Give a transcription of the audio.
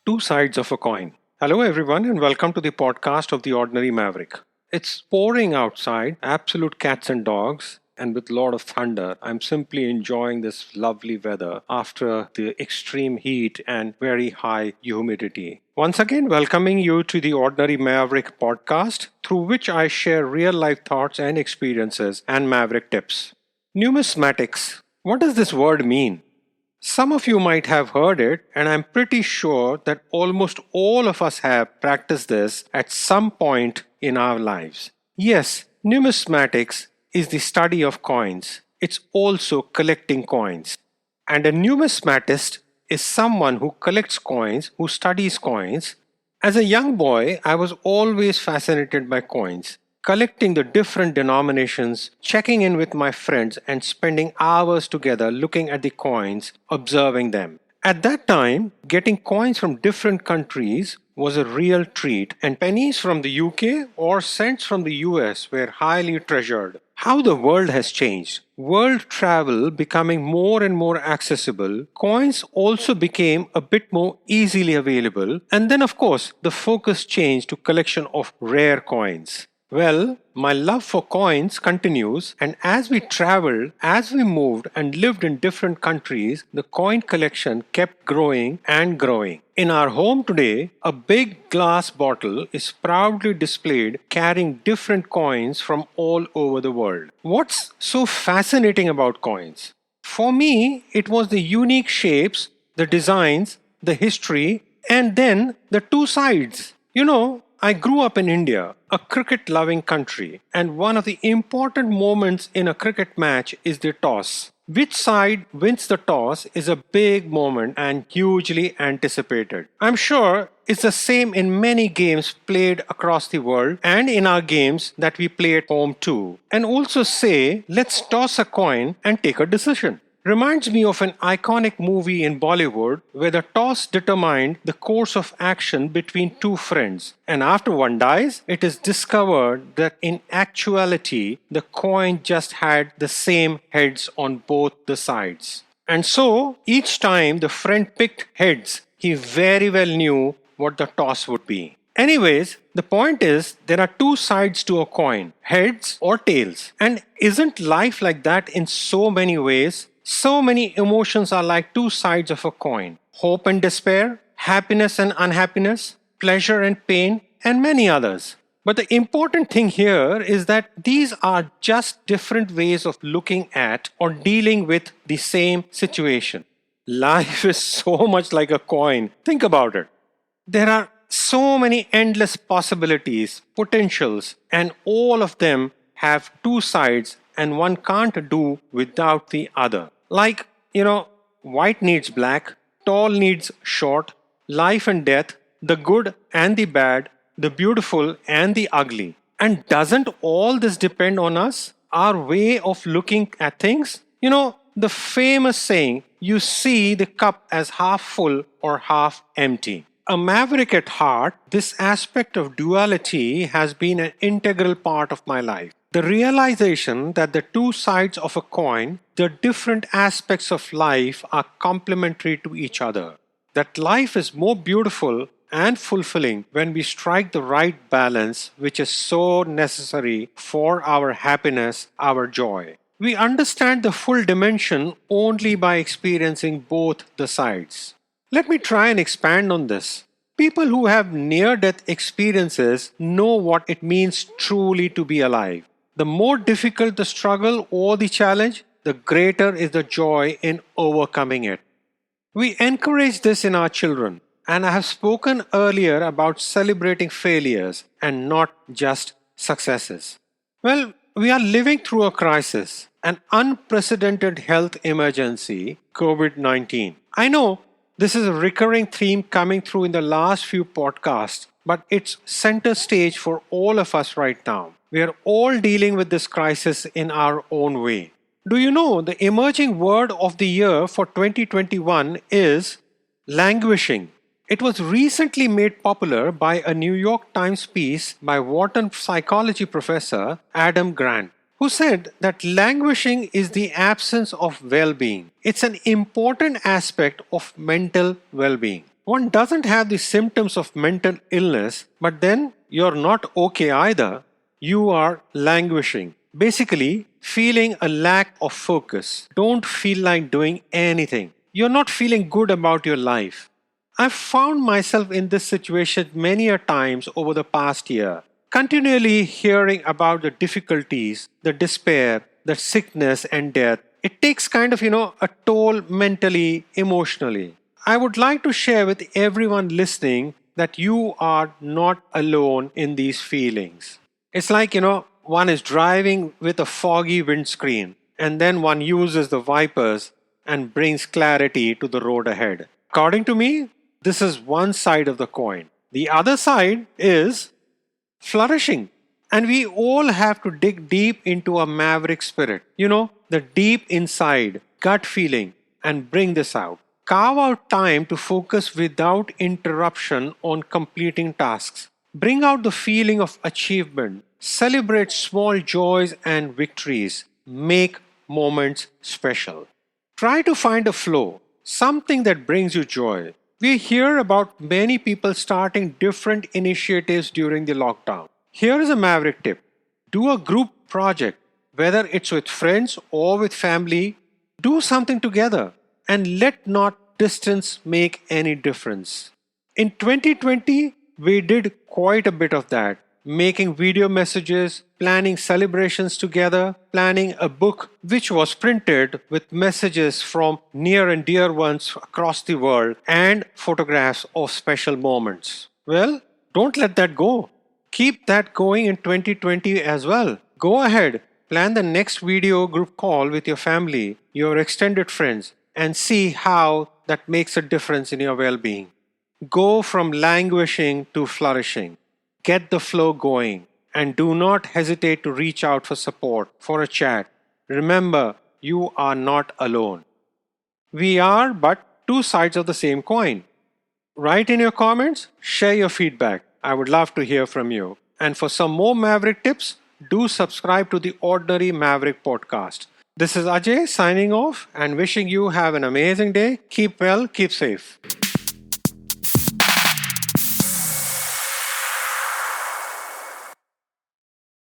Two sides of a coin. Hello, everyone, and welcome to the podcast of The Ordinary Maverick. It's pouring outside, absolute cats and dogs, and with a lot of thunder. I'm simply enjoying this lovely weather after the extreme heat and very high humidity. Once again, welcoming you to the Ordinary Maverick podcast, through which I share real life thoughts and experiences and Maverick tips. Numismatics. What does this word mean? Some of you might have heard it, and I'm pretty sure that almost all of us have practiced this at some point in our lives. Yes, numismatics is the study of coins. It's also collecting coins. And a numismatist is someone who collects coins, who studies coins. As a young boy, I was always fascinated by coins, collecting the different denominations, checking in with my friends, and spending hours together looking at the coins, observing them. At that time, getting coins from different countries was a real treat, and pennies from the UK or cents from the US were highly treasured. How the world has changed. World travel becoming more and more accessible, coins also became a bit more easily available, and then of course the focus changed to collection of rare coins. Well, my love for coins continues, and as we traveled, as we moved and lived in different countries, the coin collection kept growing and growing. In our home today, a big glass bottle is proudly displayed carrying different coins from all over the world. What's so fascinating about coins? For me, it was the unique shapes, the designs, the history, and then the two sides. I grew up in India, a cricket loving country, and one of the important moments in a cricket match is the toss. Which side wins the toss is a big moment and hugely anticipated. I'm sure it's the same in many games played across the world and in our games that we play at home too. And also say, let's toss a coin and take a decision. Reminds me of an iconic movie in Bollywood where the toss determined the course of action between two friends. And after one dies, it is discovered that in actuality, the coin just had the same heads on both the sides. And so, each time the friend picked heads, he very well knew what the toss would be. Anyways, the point is there are two sides to a coin, heads or tails. And isn't life like that in so many ways? So many emotions are like two sides of a coin. Hope and despair, happiness and unhappiness, pleasure and pain, and many others. But the important thing here is that these are just different ways of looking at or dealing with the same situation. Life is so much like a coin. Think about it. There are so many endless possibilities, potentials, and all of them have two sides, and one can't do without the other. Like, white needs black, tall needs short, life and death, the good and the bad, the beautiful and the ugly. And doesn't all this depend on us, our way of looking at things? The famous saying, you see the cup as half full or half empty. A maverick at heart, this aspect of duality has been an integral part of my life. The realization that the two sides of a coin, the different aspects of life, are complementary to each other. That life is more beautiful and fulfilling when we strike the right balance, which is so necessary for our happiness, our joy. We understand the full dimension only by experiencing both the sides. Let me try and expand on this. People who have near-death experiences know what it means truly to be alive. The more difficult the struggle or the challenge, the greater is the joy in overcoming it. We encourage this in our children, and I have spoken earlier about celebrating failures and not just successes. Well, we are living through a crisis, an unprecedented health emergency, COVID-19. I know this is a recurring theme coming through in the last few podcasts, but it's center stage for all of us right now. We are all dealing with this crisis in our own way. Do you know the emerging word of the year for 2021 is languishing? It was recently made popular by a New York Times piece by Wharton psychology professor Adam Grant, who said that languishing is the absence of well-being. It's an important aspect of mental well-being. One doesn't have the symptoms of mental illness, but then you're not okay either. You are languishing. Basically, feeling a lack of focus. Don't feel like doing anything. You're not feeling good about your life. I've found myself in this situation many a times over the past year, continually hearing about the difficulties, the despair, the sickness and death. It takes kind of, a toll mentally, emotionally. I would like to share with everyone listening that you are not alone in these feelings. It's like, one is driving with a foggy windscreen and then one uses the wipers and brings clarity to the road ahead. According to me, this is one side of the coin. The other side is flourishing. And we all have to dig deep into a maverick spirit, the deep inside, gut feeling, and bring this out. Carve out time to focus without interruption on completing tasks. Bring out the feeling of achievement. Celebrate small joys and victories. Make moments special. Try to find a flow, something that brings you joy. We hear about many people starting different initiatives during the lockdown. Here is a maverick tip. Do a group project, whether it's with friends or with family. Do something together and let not distance make any difference. In 2020, we did quite a bit of that. Making video messages, planning celebrations together, planning a book which was printed with messages from near and dear ones across the world and photographs of special moments. Well, don't let that go. Keep that going in 2020 as well. Go ahead, plan the next video group call with your family, your extended friends, and see how that makes a difference in your well-being. Go from languishing to flourishing. Get the flow going and do not hesitate to reach out for support, for a chat. Remember, you are not alone. We are but two sides of the same coin. Write in your comments, share your feedback. I would love to hear from you. And for some more Maverick tips, do subscribe to the Ordinary Maverick podcast. This is Ajay signing off and wishing you have an amazing day. Keep well, keep safe.